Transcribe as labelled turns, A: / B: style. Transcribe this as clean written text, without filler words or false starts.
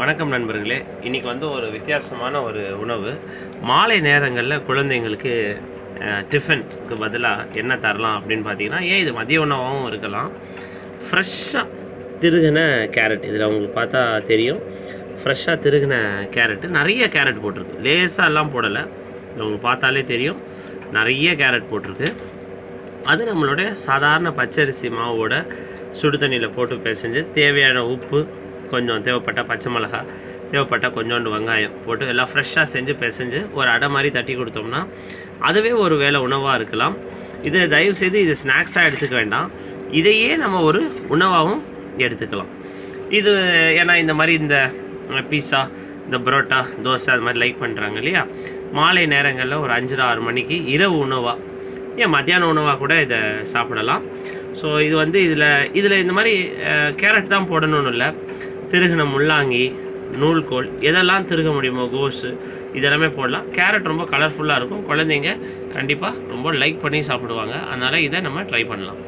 A: வணக்கம் நண்பர்களே. இன்றைக்கி வந்து ஒரு வித்தியாசமான ஒரு உணவு. மாலை நேரங்களில் குழந்தைங்களுக்கு டிஃபனுக்கு பதிலாக என்ன தரலாம் அப்படின்னு பார்த்தீங்கன்னா, இது மதிய உணவாகவும் இருக்கலாம். ஃப்ரெஷ்ஷாக திருகின கேரட், இதில் உங்களுக்கு பார்த்தா தெரியும். ஃப்ரெஷ்ஷாக திருகின கேரட்டு, நிறைய கேரட் போட்டிருக்கு. லேசாக எல்லாம் போடலை, உங்களுக்கு பார்த்தாலே தெரியும். நிறைய கேரட் போட்டிருக்கு. அது நம்மளுடைய சாதாரண பச்சரிசி மாவோட சுடு தண்ணியில் போட்டு பிசைஞ்சு தேவையான உப்பு, கொஞ்சம் தேவைப்பட்ட பச்சை மிளகாய், தேவைப்பட்ட கொஞ்சோண்டு வெங்காயம் போட்டு எல்லாம் ஃப்ரெஷ்ஷாக செஞ்சு பிசைஞ்சு ஒரு அடை மாதிரி தட்டி கொடுத்தோம்னா அதுவே ஒரு வேளை உணவாக இருக்கலாம். இதை தயவுசெய்து இது ஸ்நாக்ஸாக எடுத்துக்க வேண்டாம், இதையே நம்ம ஒரு உணவாகவும் எடுத்துக்கலாம். இது ஏன்னா இந்த மாதிரி இந்த பீஸா, இந்த பரோட்டா, தோசை அது மாதிரி லைக் பண்ணுறாங்க இல்லையா, மாலை நேரங்களில் ஒரு 5-6 மணிக்கு இரவு உணவாக, ஏன் மத்தியான உணவாக கூட இதை சாப்பிடலாம். ஸோ இது வந்து இதில் இந்த மாதிரி கேரட் தான் போடணும்னு இல்லை, திருகின முள்ளாங்கி, நூல்கோல், எதெல்லாம் திருக முடியுமோ, கோஸு, இதெல்லாமே போடலாம். கேரட் ரொம்ப கலர்ஃபுல்லாக இருக்கும், குழந்தைங்க கண்டிப்பாக ரொம்ப லைக் பண்ணி சாப்பிடுவாங்க. அதனால் இதை நம்ம ட்ரை பண்ணலாம்.